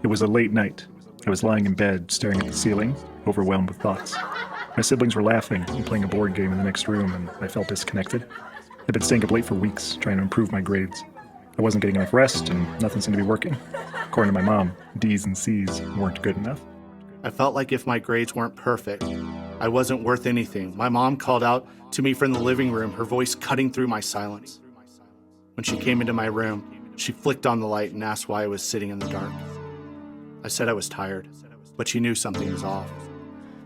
It was a late night. I was lying in bed, staring at the ceiling, overwhelmed with thoughts. My siblings were laughing and playing a board game in the next room, and I felt disconnected. I'd been staying up late for weeks, trying to improve my grades. I wasn't getting enough rest, and nothing seemed to be working. According to my mom, D's and C's weren't good enough. I felt like if my grades weren't perfect, I wasn't worth anything. My mom called out to me from the living room, her voice cutting through my silence. When she came into my room, she flicked on the light and asked why I was sitting in the dark. I said I was tired, but she knew something was off.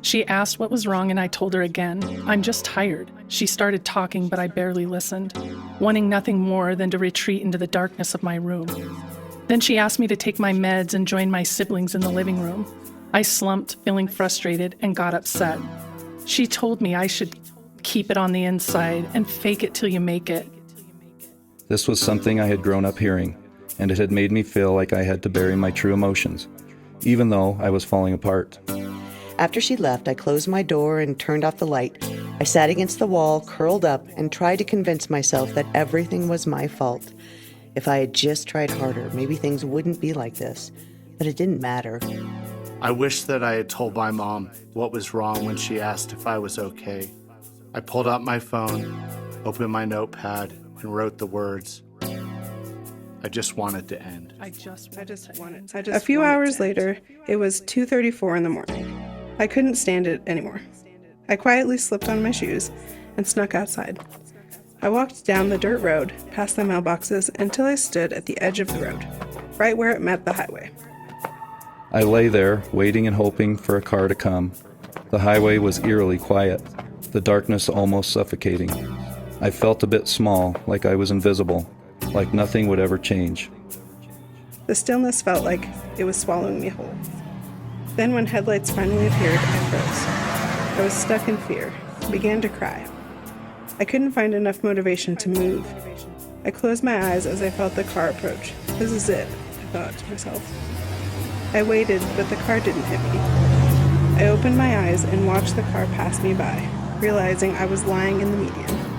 She asked what was wrong, and I told her again, I'm just tired. She started talking, but I barely listened, wanting nothing more than to retreat into the darkness of my room. Then she asked me to take my meds and join my siblings in the living room. I slumped, feeling frustrated, and got upset. She told me I should keep it on the inside and fake it till you make it. This was something I had grown up hearing, and it had made me feel like I had to bury my true emotions, even though I was falling apart. After she left, I closed my door and turned off the light. I sat against the wall, curled up, and tried to convince myself that everything was my fault. If I had just tried harder, maybe things wouldn't be like this. But it didn't matter. I wish that I had told my mom what was wrong when she asked if I was okay. I pulled out my phone, opened my notepad, and wrote the words, I just want it to end. A few hours later, it was 2:34 in the morning. I couldn't stand it anymore. I quietly slipped on my shoes and snuck outside. I walked down the dirt road, past the mailboxes, until I stood at the edge of the road, right where it met the highway. I lay there, waiting and hoping for a car to come. The highway was eerily quiet, the darkness almost suffocating. I felt a bit small, like I was invisible, like nothing would ever change. The stillness felt like it was swallowing me whole. Then when headlights finally appeared, I froze. I was stuck in fear, began to cry. I couldn't find enough motivation to move. I closed my eyes as I felt the car approach. This is it, I thought to myself. I waited, but the car didn't hit me. I opened my eyes and watched the car pass me by, realizing I was lying in the median.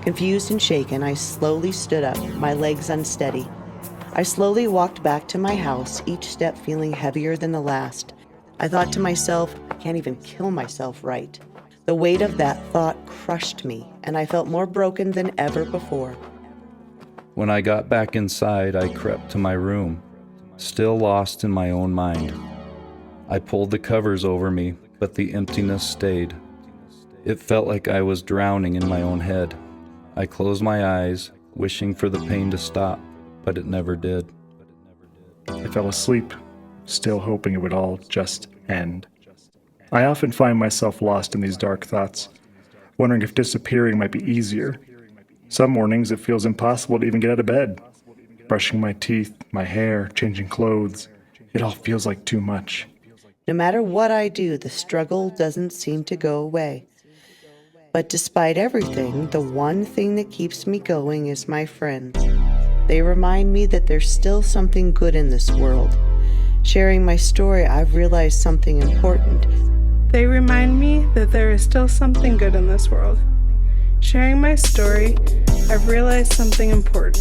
Confused and shaken, I slowly stood up, my legs unsteady. I slowly walked back to my house, each step feeling heavier than the last. I thought to myself, I can't even kill myself right. The weight of that thought crushed me, and I felt more broken than ever before. When I got back inside, I crept to my room, still lost in my own mind. I pulled the covers over me, but the emptiness stayed. It felt like I was drowning in my own head. I closed my eyes, wishing for the pain to stop, but it never did. I fell asleep, still hoping it would all just end. I often find myself lost in these dark thoughts, wondering if disappearing might be easier. Some mornings it feels impossible to even get out of bed. Brushing my teeth, my hair, changing clothes, it all feels like too much. No matter what I do, the struggle doesn't seem to go away. But despite everything, the one thing that keeps me going is my friends. They remind me that there's still something good in this world. Sharing my story, I've realized something important. They remind me that there is still something good in this world. Sharing my story, I've realized something important.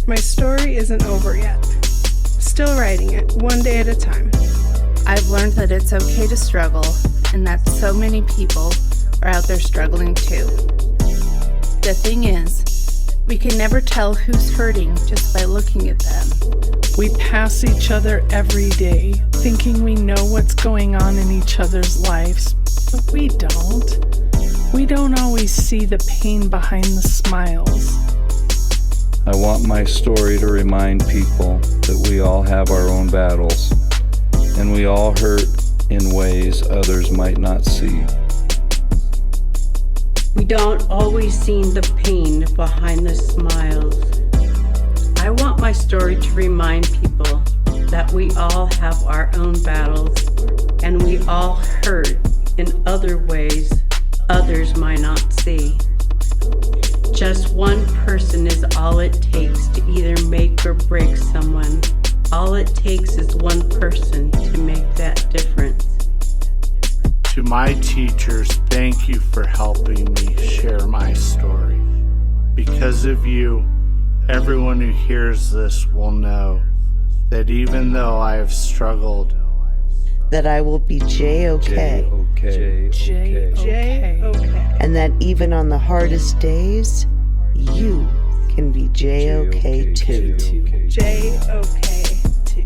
My story isn't over yet. Still writing it, one day at a time. I've learned that it's okay to struggle, and that so many people are out there struggling too. The thing is, we can never tell who's hurting just by looking at them. We pass each other every day, thinking we know what's going on in each other's lives, but we don't. We don't always see the pain behind the smiles. I want my story to remind people that we all have our own battles, and we all hurt in ways others might not see. We don't always see the pain behind the smiles. I want my story to remind people that we all have our own battles, and we all hurt in other ways others might not see. Just one person is all it takes to either make or break someone. All it takes is one person to make that difference. To my teachers, thank you for helping me share my story. Because of you, everyone who hears this will know that even though I have struggled, that I will be J-okay, J-okay. and that even on the hardest days, you can be J-okay too. J-okay too.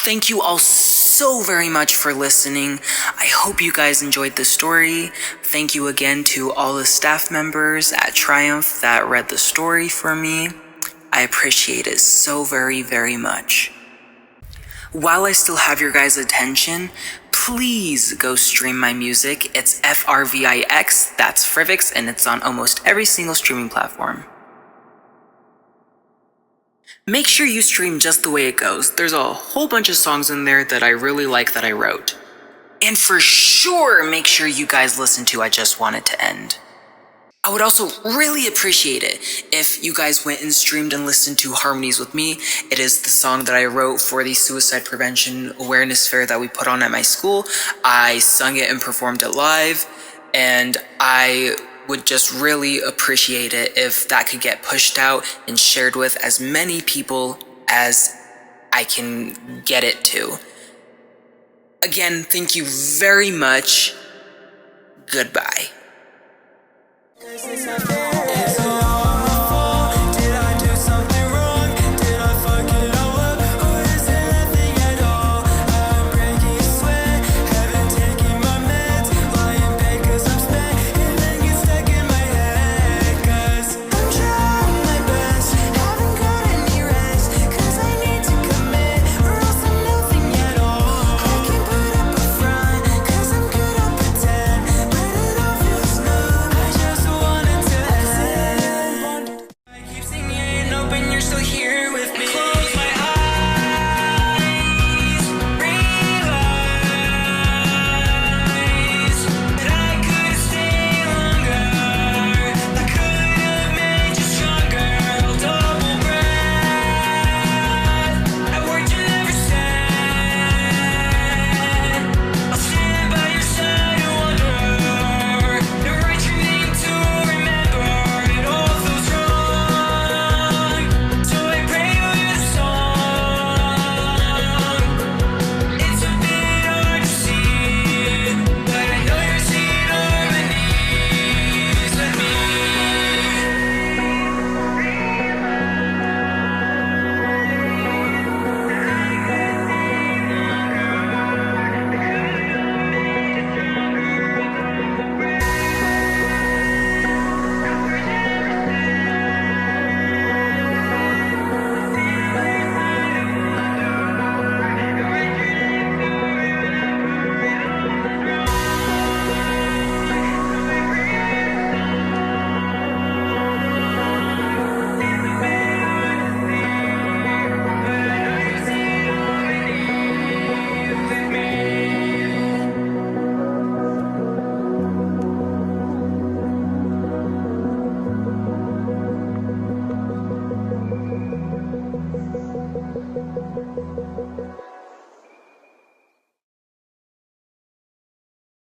Thank you all so very much for listening. I hope you guys enjoyed the story. Thank you again to all the staff members at Triumph that read the story for me. I appreciate it so very, very much. While I still have your guys' attention, please go stream my music. It's FRVIX, that's Frivix, and it's on almost every single streaming platform. Make sure you stream just the way it goes. There's a whole bunch of songs in there that I really like that I wrote. And for sure, make sure you guys listen to I Just Want It to End. I would also really appreciate it if you guys went and streamed and listened to Harmonies with Me. It is the song that I wrote for the Suicide Prevention Awareness Fair that we put on at my school. I sung it and performed it live, and I would just really appreciate it if that could get pushed out and shared with as many people as I can get it to. Again, thank you very much. Goodbye. Thank you.